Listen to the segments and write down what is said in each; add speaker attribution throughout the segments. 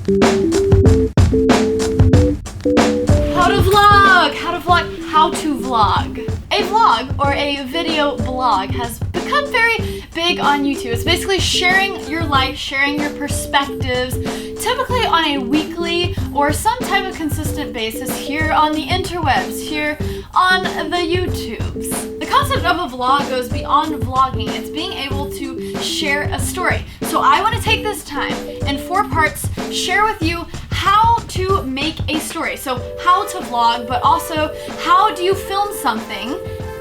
Speaker 1: How to vlog. A vlog, or a video blog, has become very big on YouTube. It's basically sharing your life, sharing your perspectives, typically on a weekly or some type of consistent basis here on the interwebs, here on the YouTubes. The concept of a vlog goes beyond vlogging. It's being able to share a story. So I want to take this time in 4 parts, share with you how to make a story. So how to vlog, but also how do you film something,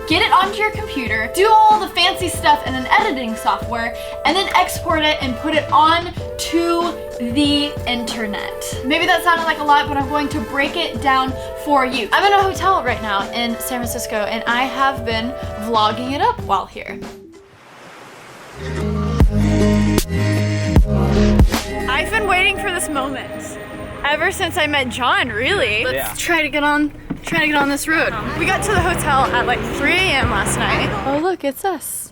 Speaker 1: get it onto your computer, do all the fancy stuff in an editing software, and then export it and put it on to the internet. Maybe that sounded like a lot, but I'm going to break it down for you. I'm in a hotel right now in San Francisco, and I have been vlogging it up while here. I've been waiting for this moment ever since I met John, really. Let's try to get on this road. We got to the hotel at like 3 a.m. last night. Oh look, it's us.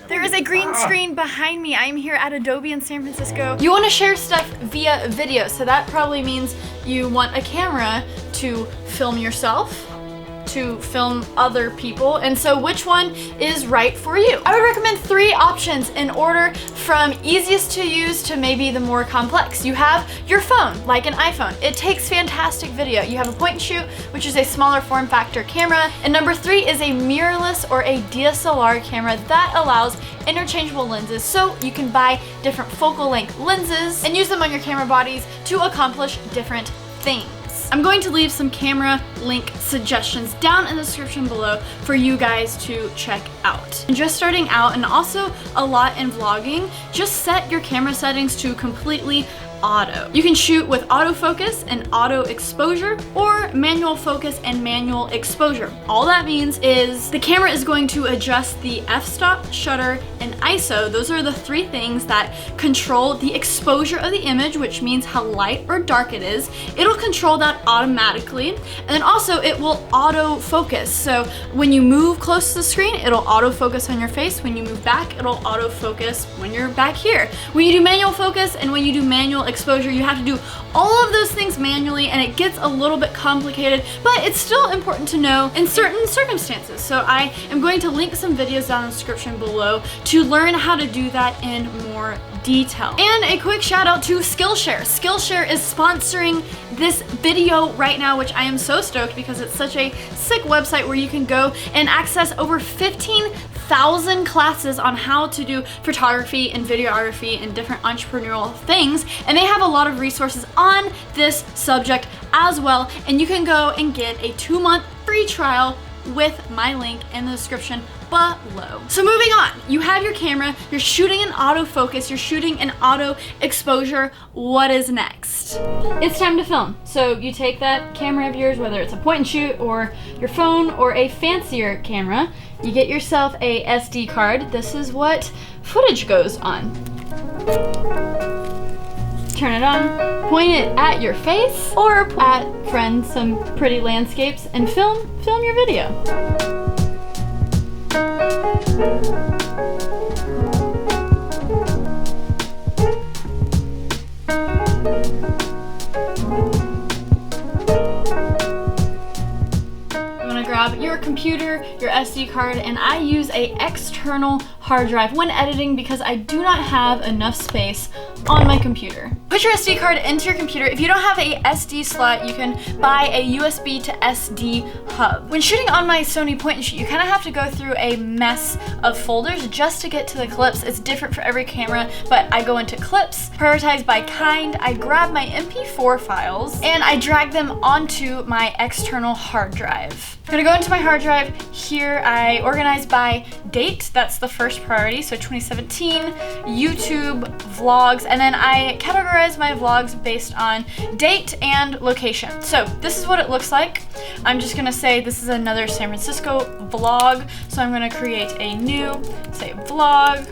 Speaker 1: There is a green screen behind me. I'm here at Adobe in San Francisco. You want to share stuff via video, so that probably means you want a camera to film yourself, to film other people, and so which one is right for you? I would recommend 3 options in order from easiest to use to maybe the more complex. You have your phone, like an iPhone. It takes fantastic video. You have a point and shoot, which is a smaller form factor camera, and number 3 is a mirrorless or a DSLR camera that allows interchangeable lenses, so you can buy different focal length lenses and use them on your camera bodies to accomplish different things. I'm going to leave some camera link suggestions down in the description below for you guys to check out. And just starting out, and also a lot in vlogging, just set your camera settings to completely auto. You can shoot with autofocus and auto exposure, or manual focus and manual exposure. All that means is the camera is going to adjust the f-stop, shutter, and ISO. Those are the 3 things that control the exposure of the image, which means how light or dark it is. It'll control that automatically, and then also it will autofocus. So when you move close to the screen, it'll autofocus on your face. When you move back, it'll autofocus when you're back here. When you do manual focus and when you do manual exposure, you have to do all of those things manually, and it gets a little bit complicated, but it's still important to know in certain circumstances. So I am going to link some videos down in the description below to learn how to do that in more detail. And a quick shout out to Skillshare. Skillshare is sponsoring this video right now, which I am so stoked because it's such a sick website where you can go and access over 15,000 classes on how to do photography and videography and different entrepreneurial things, and they have a lot of resources on this subject as well, and you can go and get a 2-month free trial with my link in the description below. So moving on, you have your camera, you're shooting an autofocus, you're shooting an auto exposure. What is next? It's time to film. So you take that camera of yours, whether it's a point and shoot or your phone or a fancier camera, you get yourself a SD card. This is what footage goes on. Turn it on, point it at your face or at friends, some pretty landscapes, and film your video. You want to grab your computer, your SD card, and I use a external hard drive when editing because I do not have enough space on my computer. Put your SD card into your computer. If you don't have a SD slot, you can buy a USB to SD hub. When shooting on my Sony point and shoot, you kind of have to go through a mess of folders just to get to the clips. It's different for every camera, but I go into clips, prioritize by kind, I grab my MP4 files, and I drag them onto my external hard drive. I'm gonna go into my hard drive. Here I organize by date, that's the first priority, so 2017, YouTube, vlogs, and then I categorize my vlogs based on date and location. So this is what it looks like. I'm just gonna say this is another San Francisco vlog, so I'm gonna create a new, say vlog,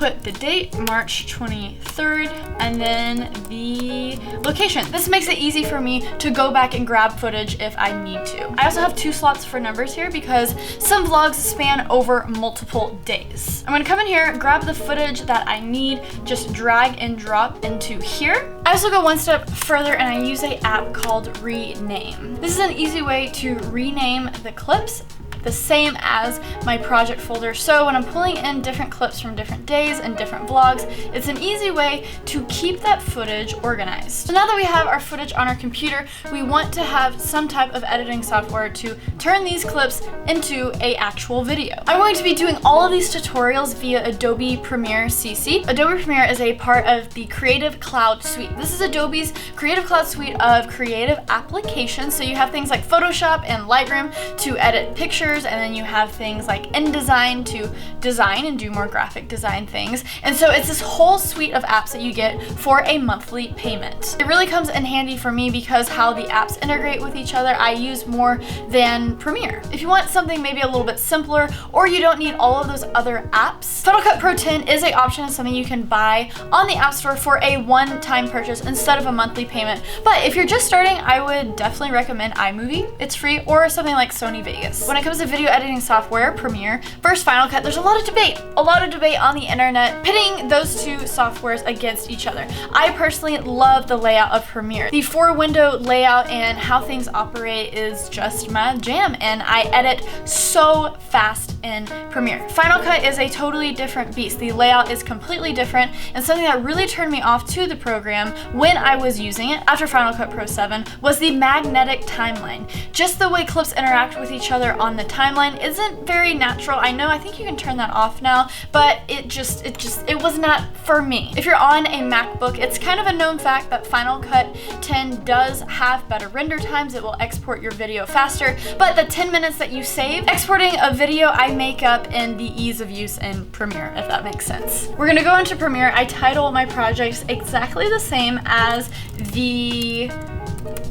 Speaker 1: put the date, March 23rd, and then the location. This makes it easy for me to go back and grab footage if I need to. I also have 2 slots for numbers here because some vlogs span over multiple days. I'm gonna come in here, grab the footage that I need, just drag and drop into here. I also go one step further and I use an app called Rename. This is an easy way to rename the clips the same as my project folder. So when I'm pulling in different clips from different days and different vlogs, it's an easy way to keep that footage organized. So now that we have our footage on our computer, we want to have some type of editing software to turn these clips into an actual video. I'm going to be doing all of these tutorials via Adobe Premiere CC. Adobe Premiere is a part of the Creative Cloud Suite. This is Adobe's Creative Cloud Suite of creative applications. So you have things like Photoshop and Lightroom to edit pictures, and then you have things like InDesign to design and do more graphic design things. And so it's this whole suite of apps that you get for a monthly payment. It really comes in handy for me because how the apps integrate with each other, I use more than Premiere. If you want something maybe a little bit simpler, or you don't need all of those other apps, Final Cut Pro 10 is an option, something you can buy on the App Store for a one-time purchase instead of a monthly payment. But if you're just starting, I would definitely recommend iMovie. It's free, or something like Sony Vegas. When it comes to video editing software, Premiere versus Final Cut, there's a lot of debate on the internet pitting those 2 softwares against each other. I personally love the layout of Premiere. The 4-window layout and how things operate is just my jam, and I edit so fast in Premiere. Final Cut is a totally different beast. The layout is completely different, and something that really turned me off to the program when I was using it after Final Cut Pro 7 was the magnetic timeline. Just the way clips interact with each other on the timeline isn't very natural. I think you can turn that off now, but it was not for me. If you're on a MacBook, it's kind of a known fact that Final Cut 10 does have better render times. It will export your video faster, but the 10 minutes that you save exporting a video, I make up in the ease of use in Premiere, if that makes sense. We're gonna go into Premiere. I title my projects exactly the same as the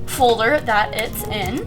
Speaker 1: folder that it's in,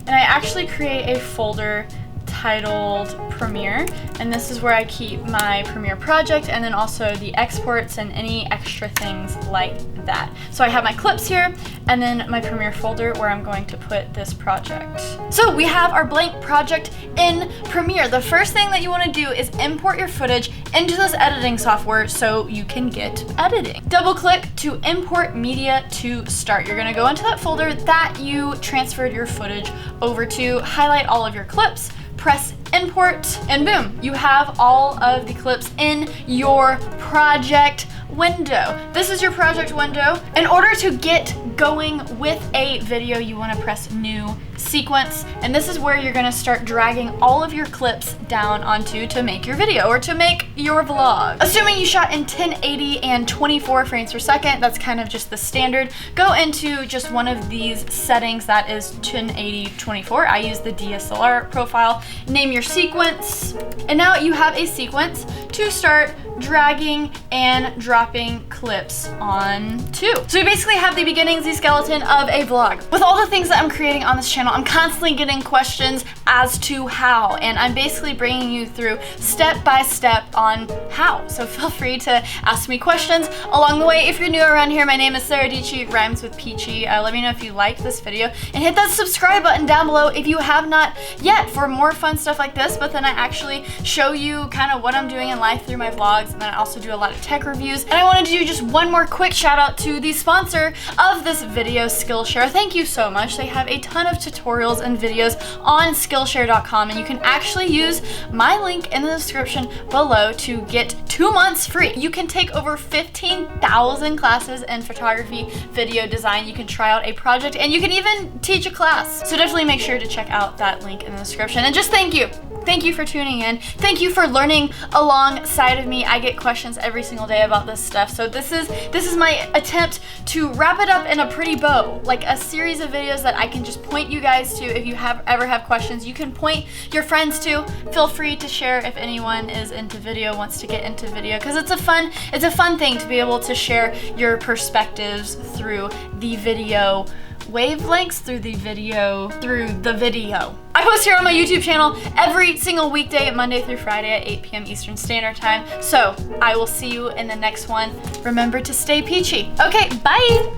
Speaker 1: and I actually create a folder titled Premiere, and this is where I keep my Premiere project and then also the exports and any extra things like that. So I have my clips here and then my Premiere folder where I'm going to put this project. So we have our blank project in Premiere. The first thing that you want to do is import your footage into this editing software so you can get editing. Double click to import media to start. You're going to go into that folder that you transferred your footage over to, highlight all of your clips, press import, and boom, you have all of the clips in your project window. This is your project window. In order to get going with a video, you want to press new sequence, and this is where you're going to start dragging all of your clips down onto to make your video or to make your vlog. Assuming you shot in 1080 and 24 frames per second, that's kind of just the standard. Go into just one of these settings that is 1080 24. I use the DSLR profile. Name your sequence, and now you have a sequence to start dragging and dropping clips onto. So we basically have the beginnings, the skeleton of a vlog. With all the things that I'm creating on this channel, I'm constantly getting questions as to how, and I'm basically bringing you through step by step on how. So feel free to ask me questions along the way. If you're new around here, my name is Sara Dietschy, rhymes with peachy. Let me know if you liked this video and hit that subscribe button down below if you have not yet for more fun stuff like this, but then I actually show you kind of what I'm doing in life through my vlogs, and then I also do a lot of tech reviews. And I wanted to do just one more quick shout out to the sponsor of this video, Skillshare. Thank you so much. They have a ton of tutorials and videos on Skillshare.com, and you can actually use my link in the description below to get 2 months free. You can take over 15,000 classes in photography, video design. You can try out a project, and you can even teach a class. So definitely make sure to check out that link in the description. And just thank you. Thank you for tuning in. Thank you for learning alongside of me. I get questions every single day about this stuff. So this is my attempt to wrap it up in a pretty bow, like a series of videos that I can just point you guys to. If you ever have questions, you can point your friends to. Feel free to share if anyone is into video, wants to get into video, because it's a fun thing to be able to share your perspectives through the video wavelengths through the video. I post here on my YouTube channel every single weekday, Monday through Friday at 8 p.m. Eastern Standard Time. So I will see you in the next one. Remember to stay peachy. Okay, bye.